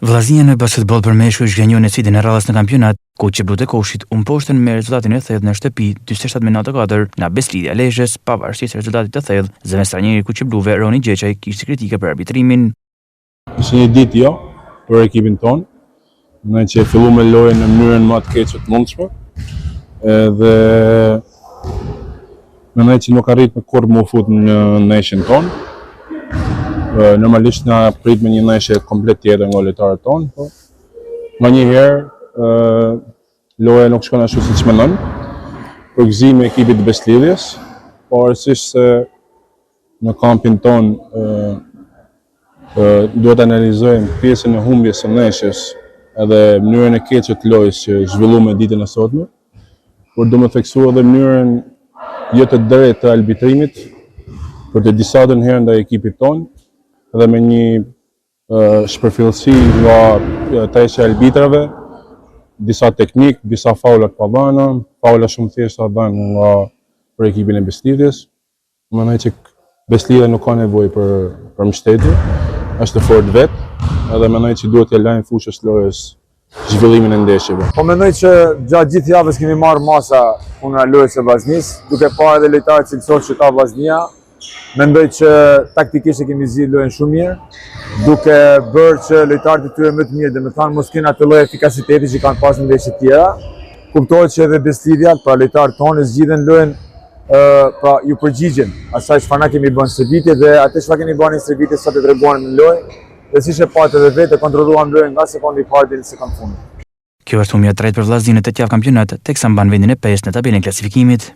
Vllaznia në basketboll për meshkuj zhgënjoi në sfidën e radhës në kampionat, ku Qiblut e Koshit poshten me rezultatin e thellë në shtëpi 47-94 nga Beslidja Lezhës, pavarësisht rezultatit të thellë. Zëvendësranjeri ku Qibluve Roni Gjeçaj kishte kritike për arbitrimin. Ishte një ditë jo për ekipin ton, ne që filluam me lojën në mënyrën më të keqe të mundshme, edhe mendoj që nuk arrit me kurrë më fut në neshën ton. Normalisht na prit me një neshë komplet tjetër nga lojtarët tonë, po nganjëherë loja nuk shkon ashtu siç mendon. Përgëzimi i ekipit të Beslidjes, pavarësisht se në kampin ton duhet të analizojmë pjesën e humbjes së neshës edhe mënyrën e keqe të lojës që zhvilluam ditën e sotme, por do të theksoj edhe mënyrën jo të drejtë të arbitrimit për të disa herë ndaj ekipit ton, edhe me një shpërfillësi nga treshja e arbitrave, disa teknik, disa faula të pavëna, faula shumë thjeshta dhënë nga për ekipin e Beslidjes. Mendoj që Beslidja nuk ka nevojë për mbështetje, është fort vet, edhe mendoj që duhet të lajmë fushës lojës zhvillimin e ndeshjeve. Po mendoj që gjatë gjithë javës kemi marrë masa nga lojës së Vllaznisë, duke parë edhe lojtarët cilësor që ka Vllaznia. Mendoj që taktikisht e kemi zgjidhur lojën shumë mirë, duke bërë që lojtarët e tyre më të mirë, domethënë mos kenë atë lloj efikasiteti që kanë pasur në ndeshjet tjera. Kuptohet që edhe Beslidja, pra lojtarët tonë zgjidhen lojën, pra ju përgjigjen asaj çfarë na kemi bënë së viti dhe atë çfarë kemi bënë së viti sot e treguam në lojë, dhe siç e patë edhe vetë kontrolluam lojën nga sekundi i parë deri në sekondën e fundit. Kjo është humbja e tretë për Vllazninë në 8 javë kampionat, teksa mban vendin e 5 në tabelën e klasifikimit.